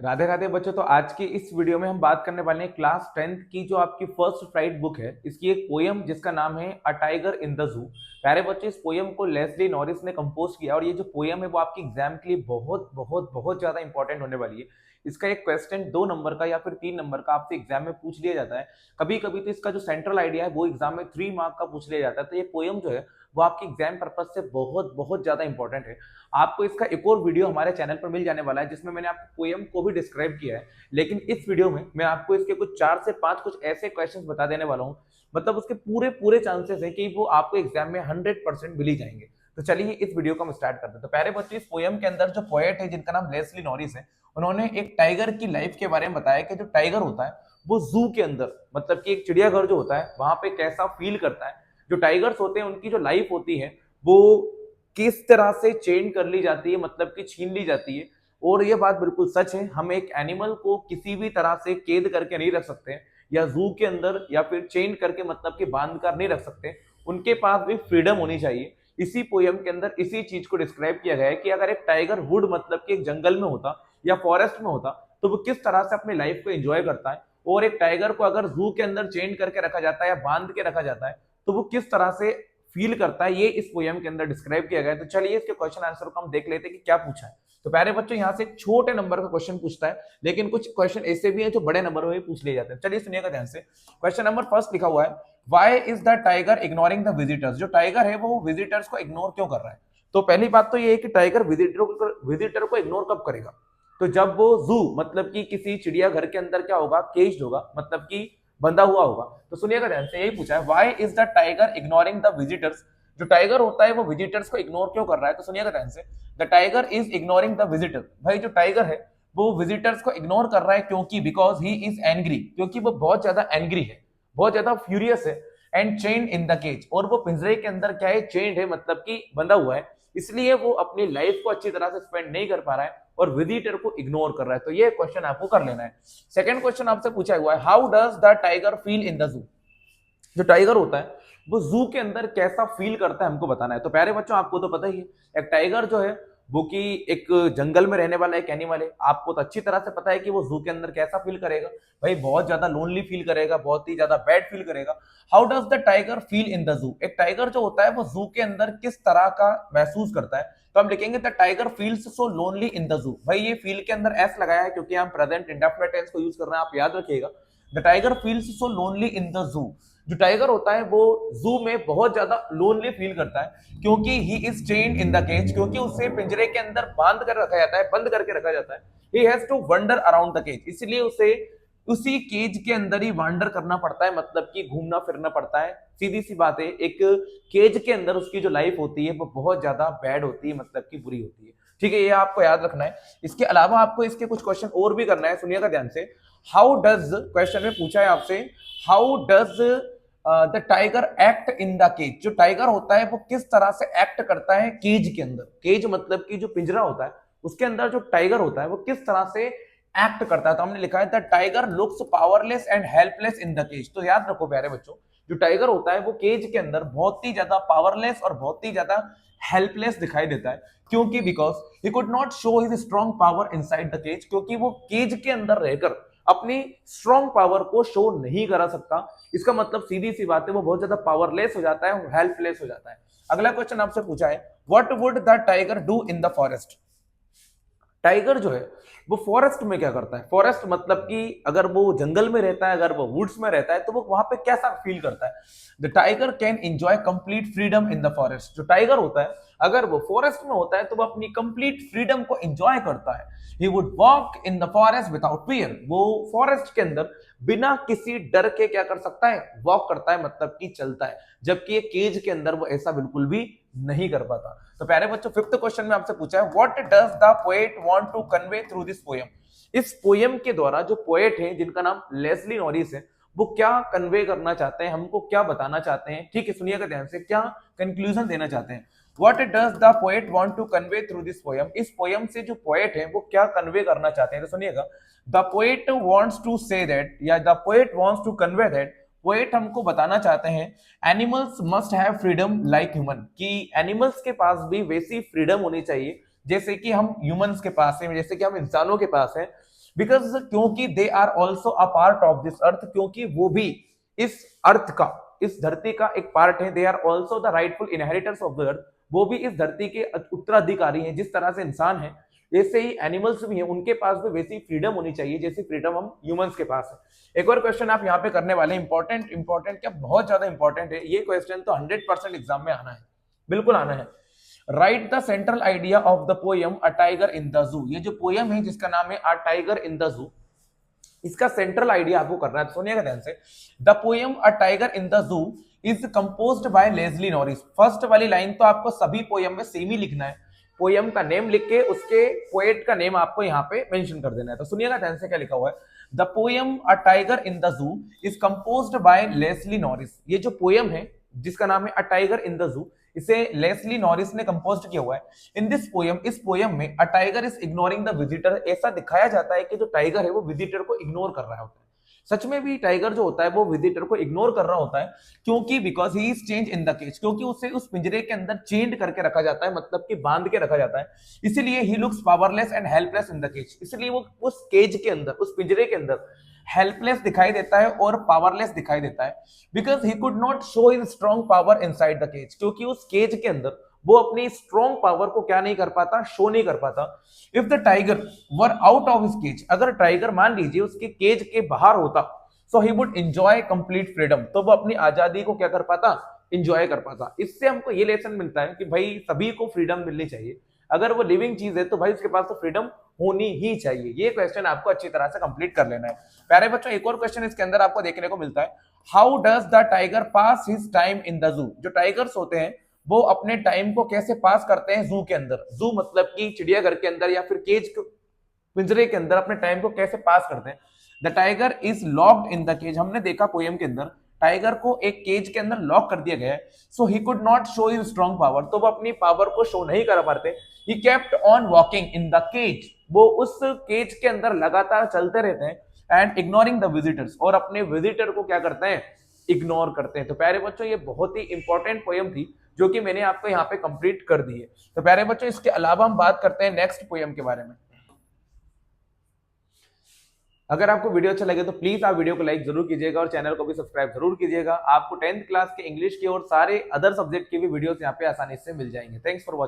राधे राधे बच्चों। तो आज की इस वीडियो में हम बात करने वाले हैं क्लास 10th की जो आपकी फर्स्ट फ्लाइट बुक है, इसकी एक पोयम जिसका नाम है अ टाइगर इन द जू। प्यारे बच्चों, इस पोयम को लेस्ली नॉरिस ने कंपोज किया और ये जो पोयम है वो आपकी एग्जाम के लिए बहुत बहुत बहुत ज्यादा इंपॉर्टेंट होने वाली है। इसका एक क्वेश्चन 2 नंबर का या फिर 3 नंबर का आपसे एग्जाम में पूछ लिया जाता है। कभी कभी तो इसका जो सेंट्रल आइडिया है वो एग्जाम में 3 मार्क का पूछ लिया जाता है। तो ये पोयम जो है वो आपकी एग्जाम पर्पज से बहुत बहुत ज्यादा इंपॉर्टेंट है। आपको इसका एक और वीडियो हमारे चैनल पर मिल जाने वाला है जिसमें मैंने आपको पोयम को भी डिस्क्राइब किया है। लेकिन इस वीडियो में मैं आपको इसके कुछ 4 से 5 कुछ ऐसे क्वेश्चंस बता देने वाला हूँ, मतलब उसके पूरे पूरे चांसेस है कि वो आपको एग्जाम में 100% मिल ही जाएंगे। तो चलिए इस वीडियो को हम स्टार्ट करते हैं। तो पहले बच्चों, इस पोयम के अंदर जो पोएट है जिनका नाम लेस्ली नॉरिस है, उन्होंने एक टाइगर की लाइफ के बारे में बताया कि जो टाइगर होता है वो जू के अंदर, मतलब कि एक चिड़ियाघर जो होता है वहां पे कैसा फील करता है। जो टाइगर्स होते हैं उनकी जो लाइफ होती है वो किस तरह से चेंज कर ली जाती है, मतलब कि छीन ली जाती है। और ये बात बिल्कुल सच है, हम एक एनिमल को किसी भी तरह से कैद करके नहीं रख सकते या जू के अंदर या फिर चेन करके मतलब कि बांध कर नहीं रख सकते। उनके पास भी फ्रीडम होनी चाहिए। इसी पोयम के अंदर इसी चीज को डिस्क्राइब किया गया है कि अगर एक टाइगर वुड मतलब कि एक जंगल में होता या फॉरेस्ट में होता तो वो किस तरह से अपनी लाइफ को एंजॉय करता है। और एक टाइगर को अगर जू के अंदर चेन करके रखा जाता है या बांध के रखा जाता है तो वो किस तरह से फील करता है, ये इस पोयम के अंदर डिस्क्राइब किया गया है। तो चलिए इसके क्वेश्चन आंसर को हम देख लेते हैं कि क्या पूछा है। तो प्यारे बच्चों, यहाँ से एक छोटे नंबर का क्वेश्चन पूछता है, लेकिन कुछ क्वेश्चन ऐसे भी हैं जो बड़े नंबर में पूछ लिए जाते हैं। चलिए सुनिएगा ध्यान से। क्वेश्चन नंबर फर्स्ट लिखा हुआ है, why is the tiger ignoring the visitors. जो टाइगर है वो विजिटर्स को इग्नोर क्यों कर रहा है। तो पहली बात तो ये है कि टाइगर विजिटर को इग्नोर कब करेगा। तो जब वो जू मतलब कि किसी चिड़ियाघर के अंदर क्या होगा, केज्ड होगा, मतलब कि बंधा हुआ होगा। तो सुनिएगा ध्यान से, यही पूछा है, why is the tiger ignoring the visitors. जो टाइगर होता है वो विजिटर्स को इग्नोर क्यों कर रहा है। तो सुनिएगा ध्यान से, the tiger is ignoring the visitor. भाई जो टाइगर है वो विजिटर्स को इग्नोर कर रहा है क्योंकि बिकॉज ही इज एंग्री, क्योंकि वो बहुत ज्यादा एंग्री है, बहुत ज्यादा फ्यूरियस है। And chain in the cage, और वो पिंजरे के अंदर क्या है, चेन्ड है, मतलब कि बंधा हुआ है। इसलिए वो अपनी लाइफ को अच्छी तरह से स्पेंड नहीं कर पा रहा है और विजिटर को इग्नोर कर रहा है। तो ये क्वेश्चन आपको कर लेना है। सेकंड क्वेश्चन आपसे पूछा हुआ है, how does the tiger feel in the जू। जो टाइगर होता है वो जू के अंदर कैसा फील करता है हमको बताना है। तो प्यारे बच्चों, आपको तो पता ही है, एक टाइगर जो है वो कि एक जंगल में रहने वाला एक एनिमल है। आपको तो अच्छी तरह से पता है कि वो जू के अंदर कैसा फील करेगा। भाई बहुत ज्यादा लोनली फील करेगा, बहुत ही ज्यादा बैड फील करेगा। How does the tiger feel in the जू। एक टाइगर जो होता है वो जू के अंदर किस तरह का महसूस करता है। तो हम लिखेंगे the tiger feels so lonely in the जू। भाई ये फील के अंदर एस लगाया है क्योंकि हम प्रेजेंट इंडेफिनिट टेंस को यूज कर रहे हैं, आप याद रखिएगा। The tiger feels so lonely in the जू। जो टाइगर होता है वो जू में बहुत ज्यादा लोनली फील करता है क्योंकि he is chained in the cage, क्योंकि उसे पिंजरे के अंदर बांध कर रखा जाता है, बंद करके रखा जाता है। He has to wander around the cage, इसलिए उसे उसी केज के अंदर ही वांडर करना पड़ता है, मतलब कि घूमना फिरना पड़ता है। सीधी सी बात है, एक केज के अंदर उसकी जो लाइफ होती है वो बहुत ज्यादा बैड होती है, मतलब कि बुरी होती है। ठीक है, ये आपको याद रखना है। इसके अलावा आपको इसके कुछ क्वेश्चन और भी करना है, सुनिएगा ध्यान से। हाउ डज, क्वेश्चन में पूछा है आपसे, how does the tiger act in the cage. जो टाइगर होता है वो किस तरह से एक्ट करता है केज के अंदर। केज मतलब कि जो पिंजरा होता है उसके अंदर जो टाइगर होता है वो किस तरह से एक्ट करता है। तो हमने लिखा है the tiger looks powerless and helpless in the cage. तो याद रखो प्यारे बच्चों, जो टाइगर होता है वो केज के अंदर बहुत ही ज्यादा पावरलेस और बहुत ही ज्यादा हेल्पलेस दिखाई देता है, क्योंकि because he could not show his strong power inside the cage, क्योंकि वो केज के अंदर रहकर अपनी स्ट्रॉन्ग पावर को शो नहीं करा सकता। इसका मतलब सीधी सी बात है, वो बहुत ज्यादा पावरलेस हो जाता है, हेल्पलेस हो जाता है। अगला क्वेश्चन आपसे पूछा है, what would the tiger do in the forest. Tiger जो है वो फॉरेस्ट में क्या करता है। फॉरेस्ट मतलब कि अगर वो जंगल में रहता है, अगर वो वुड्स में रहता है तो वो वहां पे कैसा फील करता है। The tiger can enjoy complete freedom in the forest. जो टाइगर होता है अगर वो फॉरेस्ट में होता है तो वो अपनी कंप्लीट फ्रीडम को एंजॉय करता है। He would walk in the forest without fear. वो फॉरेस्ट के अंदर बिना किसी डर के क्या कर सकता है, वॉक करता है, मतलब कि चलता है। जबकि ये केज के अंदर वो ऐसा बिल्कुल भी नहीं कर पाता। तो प्यारे बच्चों, फिफ्थ क्वेश्चन में आपसे पूछा है, what does the poet want to convey through this poem. इस पोएम के द्वारा जो पोएट है जिनका नाम लेस्ली नॉरिस है, वो क्या कन्वे करना चाहते हैं, हमको क्या बताना चाहते हैं। ठीक है, सुनिएगा ध्यान से, क्या कंक्लूजन देना चाहते हैं। What does the poet want to convey through this poem. इस पोएम से जो पोएट है वो क्या कन्वे करना चाहते हैं। तो सुनिएगा, the poet wants to say that, या the poet wants to convey that, poet हमको बताना चाहते हैं animals must have freedom like human, कि एनिमल्स के पास भी वैसी फ्रीडम होनी चाहिए जैसे कि हम ह्यूमंस के पास है, जैसे कि हम इंसानों के पास है। बिकॉज क्योंकि they are also a part of this earth, क्योंकि वो भी इस अर्थ का, इस धरती का एक पार्ट है। They are also the rightful inheritors of the earth, वो भी इस धरती के उत्तराधिकारी हैं। जिस तरह से इंसान है जैसे ही एनिमल्स भी हैं, उनके पास भी वैसी फ्रीडम होनी चाहिए जैसी फ्रीडम हम ह्यूमंस के पास है। एक और क्वेश्चन आप यहाँ पे करने वाले हैं, इंपॉर्टेंट क्या, बहुत ज्यादा इंपॉर्टेंट है ये क्वेश्चन, तो 100% एग्जाम में आना है, बिल्कुल आना है। Right the central idea of the poem a tiger in the जू। ये जो पोयम है जिसका नाम है अ टाइगर इन द जू, इसका सेंट्रल आइडिया आपको करना है, सुनिएगा ध्यान से। The poem a tiger in the zoo is composed by Leslie Norris. First वाली लाइन तो आपको सभी पोयम में सेम ही लिखना है, पोयम का नेम लिख के उसके पोएट का नेम आपको यहाँ पे मेंशन कर देना है। तो सुनिएगा ध्यान से क्या लिखा हुआ है। The poem a tiger in the zoo is composed by Leslie Norris. ये जो पोयम है जिसका नाम है अ टाइगर इन द जू, इसे लेस्ली नॉरिस ने कंपोज किया हुआ है। इन दिस पोयम, इस पोयम में a tiger is ignoring the visitor. ऐसा दिखाया जाता है कि जो टाइगर है वो विजिटर को इग्नोर कर रहा होता है। सच में भी टाइगर जो होता है वो विजिटर को इग्नोर कर रहा होता है, क्योंकि because he is chained in the cage, क्योंकि उसे उस पिंजरे के अंदर चेंड करके रखा जाता है, मतलब कि बांध के रखा जाता है। इसीलिए he looks powerless and helpless in the cage, इसलिए वो उस केज के अंदर, उस पिंजरे के अंदर हेल्पलेस दिखाई देता है और पावरलेस दिखाई देता है। Because he could not show his strong power inside the cage, क्योंकि उस केज के अंदर वो अपनी स्ट्रॉन्ग पावर को क्या नहीं कर पाता, शो नहीं कर पाता। If the tiger were out of his cage, अगर टाइगर मान लीजिए उसके केज के बाहर होता, so he would enjoy complete freedom, तो वो अपनी आजादी को क्या कर पाता, एंजॉय कर पाता। इससे हमको ये लेसन मिलता है कि भाई सभी को फ्रीडम मिलनी चाहिए। अगर वो लिविंग चीज है तो भाई उसके पास तो फ्रीडम होनी ही चाहिए। ये क्वेश्चन आपको अच्छी तरह से कंप्लीट कर लेना है। प्यारे बच्चों, एक और क्वेश्चन इसके अंदर आपको देखने को मिलता है, how does the tiger pass his time in the जू। जो टाइगर्स होते हैं वो अपने टाइम को कैसे पास करते हैं जू के अंदर। जू मतलब कि चिड़ियाघर के अंदर या फिर केज, पिंजरे के अंदर अपने टाइम को कैसे पास करते हैं। The tiger is locked in the cage, हमने देखा पोयम के अंदर टाइगर को एक केज के अंदर लॉक कर दिया गया है। So he could not show his strong power, तो वो अपनी पावर को शो नहीं कर पाते। He kept on walking in the cage, वो उस केज के अंदर लगातार चलते रहते हैं। एंड इग्नोरिंग द विजिटर्स, और अपने विजिटर को क्या करते हैं, इग्नोर करते हैं। तो प्यारे बच्चों, ये बहुत ही इंपॉर्टेंट पोयम थी जो कि मैंने आपको यहाँ पे कंप्लीट कर दी है। तो प्यारे बच्चों, इसके अलावा हम बात करते हैं नेक्स्ट पोयम के बारे में। अगर आपको वीडियो अच्छा लगे तो प्लीज आप वीडियो को लाइक जरूर कीजिएगा और चैनल को भी सब्सक्राइब जरूर कीजिएगा। आपको 10th क्लास के इंग्लिश के और सारे अदर सब्जेक्ट के भी वीडियोस यहाँ पे आसानी से मिल जाएंगे। Thanks for watching.